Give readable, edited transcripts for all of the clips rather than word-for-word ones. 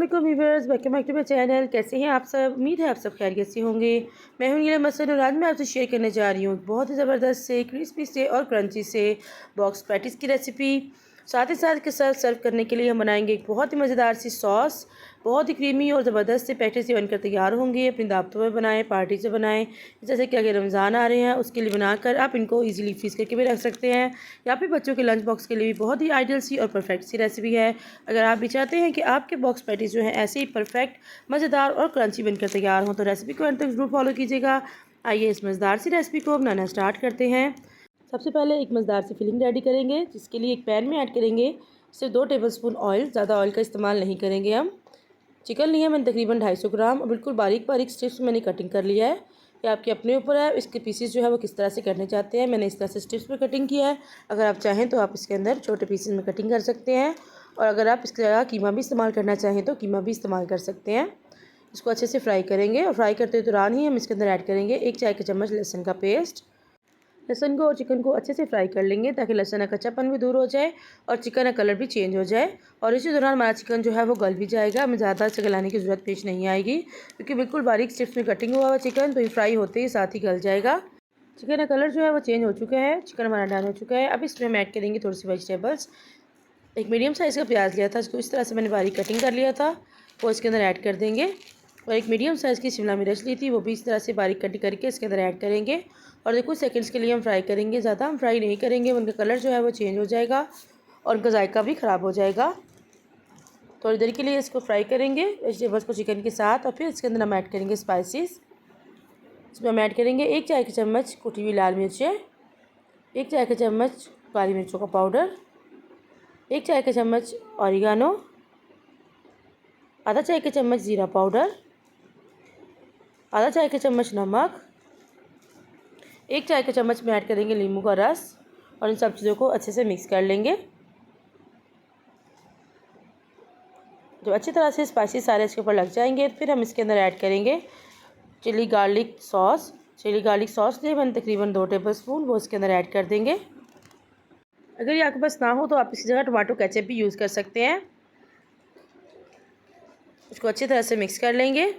अस्सलाम viewers, welcome back to my channel. कैसे हैं आप सब? उम्मीद है आप सब खैरियत से होंगे। मैं हूं नीलम मसन और आज मैं आपसे शेयर करने जा रही हूँ बहुत ही ज़बरदस्त से क्रिस्पी से और क्रंची से बॉक्स पैटीज़ की रेसिपी। साथ ही साथ के साथ सर्व करने के लिए हम बनाएंगे एक बहुत ही मज़ेदार सी सॉस। बहुत ही क्रीमी और ज़बरदस्त से पैटीज़ ये बनकर तैयार होंगे। अपनी दावतों में बनाएं, पार्टी से बनाएं। जैसे कि अगर रमज़ान आ रहे हैं उसके लिए बनाकर आप इनको ईज़िली फ्रीज़ करके भी रख सकते हैं, या फिर बच्चों के लंच बॉक्स के लिए भी बहुत ही आइडियल सी और परफेक्ट सी रेसिपी है। अगर आप भी चाहते हैं कि आपके बॉक्स पैटीज़ जो है ऐसे ही परफेक्ट, मज़ेदार और क्रंची बनकर तैयार हों, तो रेसिपी को अंत तक ज़रूर फॉलो कीजिएगा। आइए इस मज़ेदार सी रेसिपी को बनाना स्टार्ट करते हैं। सबसे पहले एक मज़ेदार सी फिलिंग रेडी करेंगे, जिसके लिए एक पैन में ऐड करेंगे सिर्फ 2 टेबलस्पून ऑयल। ज़्यादा ऑयल का इस्तेमाल नहीं करेंगे हम। चिकन लिया मैंने तकरीबन 250 ग्राम और बिल्कुल बारीक बारीक स्ट्रिप्स मैंने कटिंग कर लिया है। ये आपके अपने ऊपर है, इसके पीसेस जो है वो किस तरह से करने चाहते हैं। मैंने इस तरह से स्ट्रिप्स में कटिंग किया है। अगर आप चाहें तो आप इसके अंदर छोटे पीसेस में कटिंग कर सकते हैं, और अगर आप इसके जगह कीमा भी इस्तेमाल करना चाहें तो कीमा भी इस्तेमाल कर सकते हैं। इसको अच्छे से फ्राई करेंगे, और फ्राई करते दौरान ही हम इसके अंदर ऐड करेंगे 1 चाय का चम्मच लहसुन का पेस्ट। लहसुन को और चिकन को अच्छे से फ्राई कर लेंगे ताकि लहसुन का कच्चापन भी दूर हो जाए और चिकन का कलर भी चेंज हो जाए। और इसी दौरान हमारा चिकन जो है वो गल भी जाएगा। हमें ज़्यादा से गलाने की ज़रूरत पेश नहीं आएगी, क्योंकि बिल्कुल बारीक स्ट्रिप्स में कटिंग हुआ हुआ चिकन, तो ये फ्राई होते ही साथ ही गल जाएगा। चिकन का कलर जो है वो चेंज हो चुका है, चिकन हमारा डन हो चुका है। अब इसमें हम ऐड करेंगे थोड़ी सी वेजिटेबल्स। एक मीडियम साइज़ का प्याज लिया था, इसको इस तरह से मैंने बारीक कटिंग कर लिया था, वो इसके अंदर ऐड कर देंगे। और एक मीडियम साइज़ की शिमला मिर्च ली थी, वो भी इस तरह से बारीक कटिंग करके इसके अंदर ऐड करेंगे। और कुछ सेकंड्स के लिए हम फ्राई करेंगे, ज़्यादा हम फ्राई नहीं करेंगे, उनका कलर जो है वो चेंज हो जाएगा और उनका जायका भी ख़राब हो जाएगा। थोड़ी देर के लिए इसको फ्राई करेंगे वेजिटेबल्स को चिकन के साथ। और फिर इसके अंदर हम ऐड करेंगे स्पाइसेस। इसमें हम ऐड करेंगे 1 चाय का चम्मच कुटी हुई लाल मिर्चें, 1 चाय का चम्मच काली मिर्चों का पाउडर, 1 चाय का चम्मच ऑरिगानो, आधा चाय का चम्मच ज़ीरा पाउडर, आधा चाय का चम्मच नमक, 1 चाय का चम्मच में ऐड करेंगे नींबू का रस, और इन सब चीज़ों को अच्छे से मिक्स कर लेंगे। जब अच्छी तरह से स्पाइसेस सारे इसके ऊपर लग जाएंगे, फिर हम इसके अंदर ऐड करेंगे chilli garlic sauce. Chilli garlic sauce लिए मैंने तकरीबन 2 टेबलस्पून, वो इसके अंदर ऐड कर देंगे। अगर ये आपके पास ना हो तो आप इसकी जगह टमाटो केचप भी यूज़ कर सकते हैं। इसको अच्छी तरह से मिक्स कर लेंगे।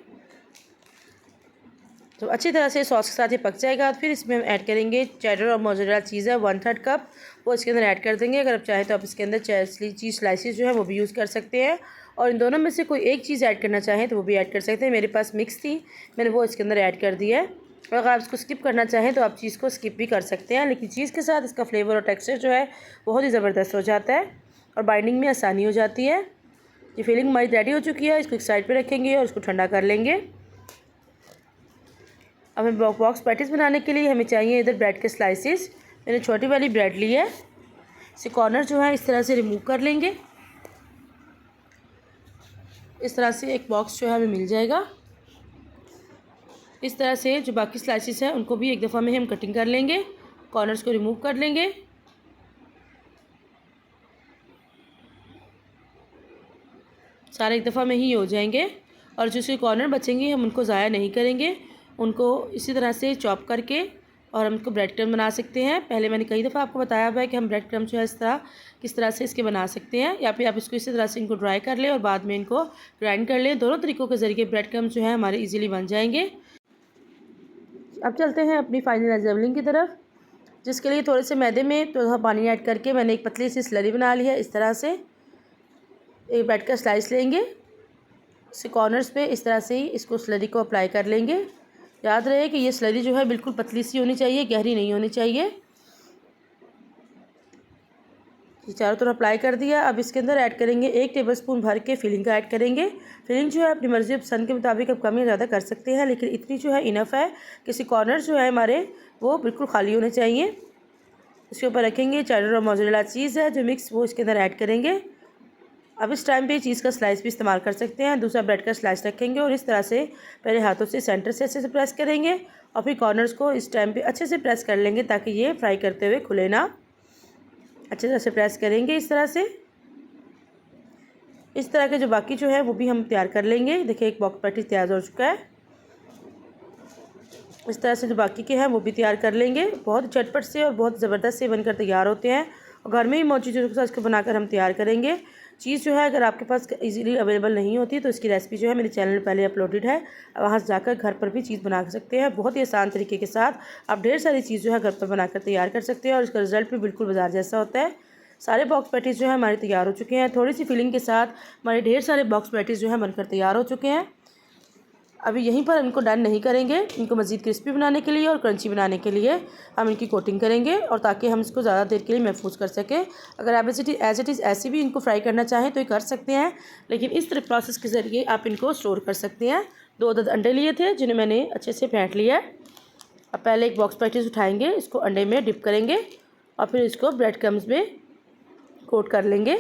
तो अच्छी तरह से सॉस के साथ ये पक जाएगा, फिर इसमें हम ऐड करेंगे चेडर और मोज़रेला चीज़ है 1/3 कप, वो इसके अंदर ऐड कर देंगे। अगर आप चाहें तो आप इसके अंदर चीज़ स्लाइसिस जो है वो भी यूज़ कर सकते हैं, और इन दोनों में से कोई एक चीज़ ऐड करना चाहें तो वो भी ऐड कर सकते हैं। मेरे पास मिक्स थी, मैंने वो इसके अंदर ऐड कर दिया है। और अगर आप इसको स्किप करना चाहें तो आप चीज़ को स्किप भी कर सकते हैं, लेकिन चीज़ के साथ इसका फ्लेवर और टेक्स्चर जो है बहुत ही ज़बरदस्त हो जाता है और बाइंडिंग में आसानी हो जाती है। ये फिलिंग हमारी रेडी हो चुकी है, इसको एक साइड पर रखेंगे और इसको ठंडा कर लेंगे। अब हमें बॉक्स पैटीज़ बनाने के लिए हमें चाहिए इधर ब्रेड के स्लाइसेस। मैंने छोटी वाली ब्रेड ली है, इसे कॉर्नर जो है इस तरह से रिमूव कर लेंगे। इस तरह से एक बॉक्स जो है हमें मिल जाएगा। इस तरह से जो बाकी स्लाइसेस हैं उनको भी एक दफ़ा में हम कटिंग कर लेंगे, कॉर्नर्स को रिमूव कर लेंगे। सारे एक दफ़ा में ही हो जाएंगे, और जो इसके कॉर्नर बचेंगे हम उनको ज़ाया नहीं करेंगे, उनको इसी तरह से चॉप करके और हम इसको ब्रेड क्रम्ब बना सकते हैं। पहले मैंने कई दफ़ा आपको बताया हुआ है कि हम ब्रेड क्रम्ब जो है किस तरह से इसके बना सकते हैं, या फिर आप इसको इसी तरह से इनको ड्राई कर लें और बाद में इनको ग्राइंड कर लें। दोनों तरीक़ों के ज़रिए ब्रेड क्रम्ब जो है हमारे ईज़िली बन जाएंगे। अब चलते हैं अपनी फाइनल असेंबलिंग की तरफ, जिसके लिए थोड़े से मैदे में थोड़ा पानी ऐड करके मैंने एक पतली सी स्लरी बना ली है। इस तरह से एक ब्रेड का स्लाइस लेंगे, इसके कॉर्नर्स पे इस तरह से ही इसको स्लरी को अप्लाई कर लेंगे। याद रहे कि ये स्लरी जो है बिल्कुल पतली सी होनी चाहिए, गहरी नहीं होनी चाहिए। ये चारों तरफ अप्लाई कर दिया। अब इसके अंदर ऐड करेंगे 1 टेबलस्पून भर के फिलिंग का ऐड करेंगे। फिलिंग जो है अपनी मर्ज़ी पसंद के मुताबिक आप कम या ज़्यादा कर सकते हैं, लेकिन इतनी जो है इनफ है। किसी कॉर्नर जो है हमारे वो बिल्कुल खाली होने चाहिए। इसके ऊपर रखेंगे चेडर और मोज़रेला चीज़ है जो मिक्स, वो इसके अंदर ऐड करेंगे। अब इस टाइम पे चीज़ का स्लाइस भी इस्तेमाल कर सकते हैं। दूसरा ब्रेड का स्लाइस रखेंगे और इस तरह से पहले हाथों से सेंटर से अच्छे से प्रेस करेंगे, और फिर कॉर्नर्स को इस टाइम पे अच्छे से प्रेस कर लेंगे ताकि ये फ्राई करते हुए खुले ना। अच्छे तरह से प्रेस करेंगे इस तरह से। इस तरह के जो बाकी जो है वो भी हम तैयार कर लेंगे। देखिए एक बॉक्स पैटी तैयार हो चुका है। इस तरह से जो बाकी के हैं वो भी तैयार कर लेंगे। बहुत झटपट से और बहुत ज़बरदस्त से बनकर तैयार होते हैं, और घर में ही मौजूद चीज़ों के साथ इसको बनाकर हम तैयार करेंगे। चीज़ जो है अगर आपके पास इजीली अवेलेबल नहीं होती तो इसकी रेसिपी जो है मेरे चैनल में पहले अपलोडेड है, वहाँ से जाकर घर पर भी चीज़ बना सकते हैं। बहुत ही आसान तरीके के साथ आप ढेर सारी चीज़ जो है घर पर बनाकर तैयार कर सकते हैं और इसका रिजल्ट भी बिल्कुल बाजार जैसा होता है। सारे बॉक्स पैटीज़ जो है हमारे तैयार हो चुके हैं। थोड़ी सी फिलिंग के साथ हमारे ढेर सारे बॉक्स पैटीज़ जो है बनकर तैयार हो चुके हैं। अभी यहीं पर इनको डन नहीं करेंगे, इनको मज़ीद क्रिस्पी बनाने के लिए और क्रंची बनाने के लिए हम इनकी कोटिंग करेंगे और ताकि हम इसको ज़्यादा देर के लिए महफूज कर सकें। अगर आप एज इट इज़ ऐसे भी इनको फ्राई करना चाहें तो ये कर सकते हैं, लेकिन इस तरह प्रोसेस के ज़रिए आप इनको स्टोर कर सकते हैं। 2 अदद अंडे लिए थे जिन्हें मैंने अच्छे से फेंट लिया है। अब पहले एक बॉक्स पैटीज़ उठाएँगे, इसको अंडे में डिप करेंगे और फिर इसको ब्रेड क्रम्स में कोट कर लेंगे।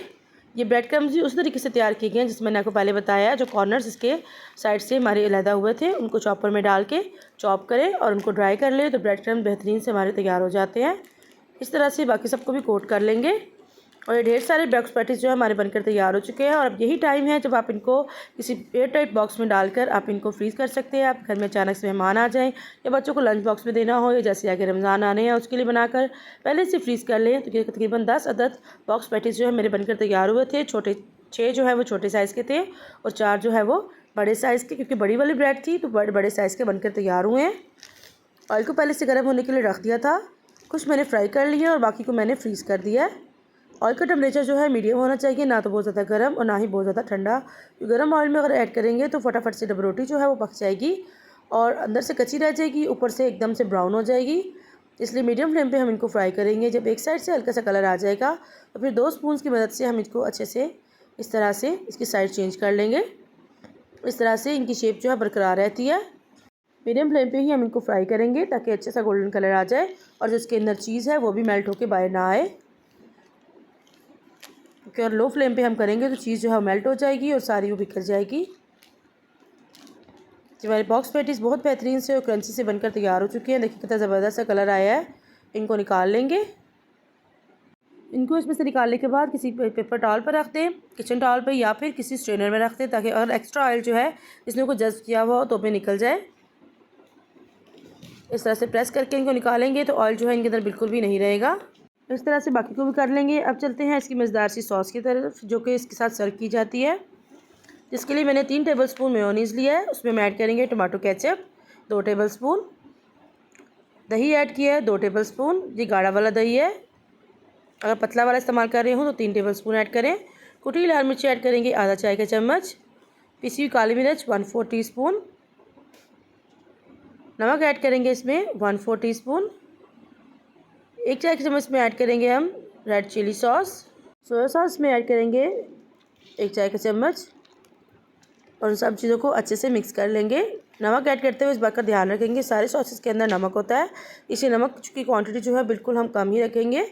ये ब्रेड क्रम्स भी उस तरीके से तैयार किए गए हैं जिसमें मैंने आपको पहले बताया। जो कॉर्नर्स इसके साइड से हमारे अलहदा हुए थे उनको चॉपर में डाल के चॉप करें और उनको ड्राई कर लें तो ब्रेड क्रम्स बेहतरीन से हमारे तैयार हो जाते हैं। इस तरह से बाकी सबको भी कोट कर लेंगे और ये ढेर सारे बॉक्स पैटीज़ जो है हमारे बनकर तैयार हो चुके हैं। और अब यही टाइम है जब आप इनको किसी एयर टाइट बॉक्स में डालकर आप इनको फ्रीज़ कर सकते हैं। आप घर में अचानक से मेहमान आ जाएं या बच्चों को लंच बॉक्स में देना हो या जैसे आगे रमज़ान आने हैं उसके लिए बनाकर पहले से फ्रीज़ कर लें। तो तकरीबन 10 अदद बॉक्स पैटीज़ जो है मेरे बनकर तैयार हुए थे। 6 जो है वो छोटे साइज़ के थे और 4 जो है वो बड़े साइज़ के, क्योंकि बड़ी वाली ब्रेड थी तो बड़े साइज़ के बनकर तैयार हुए हैं। ऑयल को पहले से गर्म होने के लिए रख दिया था, कुछ मैंने फ्राई कर लिया और बाकी को मैंने फ्रीज़ कर दिया है। ऑयल का टेम्परेचर जो है मीडियम होना चाहिए, ना तो बहुत ज़्यादा गर्म और ना ही बहुत ज़्यादा ठंडा। गर्म ऑयल में अगर ऐड करेंगे तो फटाफट से डबल रोटी जो है वो पक जाएगी और अंदर से कच्ची रह जाएगी, ऊपर से एकदम से ब्राउन हो जाएगी। इसलिए मीडियम फ्लेम पे हम इनको फ्राई करेंगे। जब एक साइड से हल्का सा कलर आ जाएगा तो फिर 2 स्पून की मदद से हम इसको अच्छे से इस तरह से इसकी साइड चेंज कर लेंगे। इस तरह से इनकी शेप जो है बरकरार रहती है। मीडियम फ्लेम पे ही हम इनको फ्राई करेंगे ताकि अच्छे सा गोल्डन कलर आ जाए और जो इसके अंदर चीज़ है वो भी मेल्ट होकर बाहर ना आए। क्योंकि और लो फ्लेम पे हम करेंगे तो चीज़ जो है मेल्ट हो जाएगी और सारी वो बिखर जाएगी। जो हमारे बॉक्स पैटीज़ बहुत बेहतरीन से और क्रंची से बनकर तैयार हो चुके हैं। देखिए कितना ज़बरदस्त सा कलर आया है। इनको निकाल लेंगे। इनको इसमें से निकालने के बाद किसी पेपर टॉवल पर रख दें, किचन टॉवल पर या फिर किसी स्ट्रेनर में रख दें ताकि अगर एक्स्ट्रा ऑयल जो है इसमें को जज्ब किया हुआ हो तो भी निकल जाए। इस तरह से प्रेस करके इनको निकालेंगे तो ऑयल जो है इनके अंदर बिल्कुल भी नहीं रहेगा। इस तरह से बाकी को भी कर लेंगे। अब चलते हैं इसकी मज़ेदार सी सॉस की तरफ जो कि इसके साथ सर्व की जाती है, जिसके लिए मैंने 3 टेबलस्पून मेयोनीज़ लिया है। उसमें हम ऐड करेंगे टमाटो केचप 2 टेबलस्पून, दही ऐड किया है 2 टेबलस्पून। ये गाढ़ा वाला दही है, अगर पतला वाला इस्तेमाल कर रहे हो तो 3 टेबलस्पून ऐड करें। कुटी लाल मिर्ची ऐड करेंगे आधा चाय का चम्मच, पिसी हुई काली मिर्च 1/4 टीस्पून, नमक ऐड करेंगे इसमें 1/4 टीस्पून। 1 चाय के चम्मच में ऐड करेंगे हम red chilli sauce. Soya sauce में ऐड करेंगे 1 चाय का चम्मच और उन सब चीज़ों को अच्छे से मिक्स कर लेंगे। नमक ऐड करते हुए इस बात का ध्यान रखेंगे सारे सॉसेस के अंदर नमक होता है, इसलिए नमक की क्वांटिटी जो है बिल्कुल हम कम ही रखेंगे।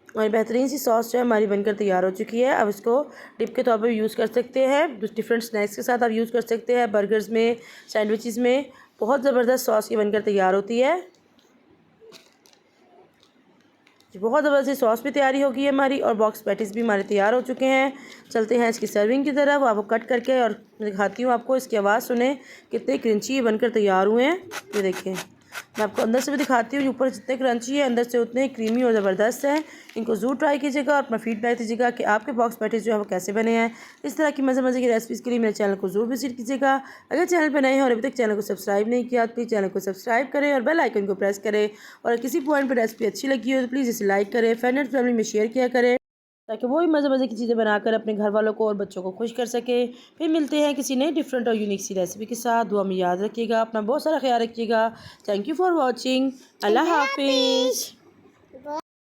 और बेहतरीन सी सॉस जो है हमारी बनकर तैयार हो चुकी है। अब इसको डिप के तौर पर यूज़ कर सकते हैं, डिफरेंट स्नैक्स के साथ आप यूज़ कर सकते हैं, बर्गर्स में, सैंडविचेस में। बहुत ज़बरदस्त सॉस ये बनकर तैयार होती है। बहुत ज़बरदस्त सॉस भी तैयारी होगी है हमारी और बॉक्स पैटीज़ भी हमारे तैयार हो चुके हैं। चलते हैं इसकी सर्विंग की तरफ। आपको कट करके और दिखाती हूँ आपको, इसकी आवाज़ सुने कितने क्रंची बनकर तैयार हुए हैं। ये देखें, मैं आपको अंदर से भी दिखाती हूँ। ऊपर जितने क्रंची है अंदर से उतने क्रीमी और ज़बरदस्त हैं। इनको ज़रूर ट्राई कीजिएगा और अपना फीडबैक दीजिएगा कि आपके बॉक्स पैटीज़ जो है वो कैसे बने हैं। इस तरह की मज़े की रेसिपीज़ के लिए मेरे चैनल को ज़रूर विजिट कीजिएगा। अगर चैनल पर नए हैं और अभी तक चैनल को सब्सक्राइब नहीं किया तो प्लीज़ चैनल को सब्सक्राइब करें और बेल आइकन को प्रेस करें। और किसी पॉइंट पर रेसिपी अच्छी लगी हो तो प्लीज़ इसे लाइक करें, फ्रेंड एंड फैमिली में शेयर किया करें ताकि वो भी मज़े की चीज़ें बनाकर अपने घर वालों को और बच्चों को खुश कर सके। फिर मिलते हैं किसी नई डिफरेंट और यूनिक सी रेसिपी के साथ। दुआ में याद रखिएगा, अपना बहुत सारा ख्याल रखिएगा। Thank you for watching. अल्लाह हाफिज़।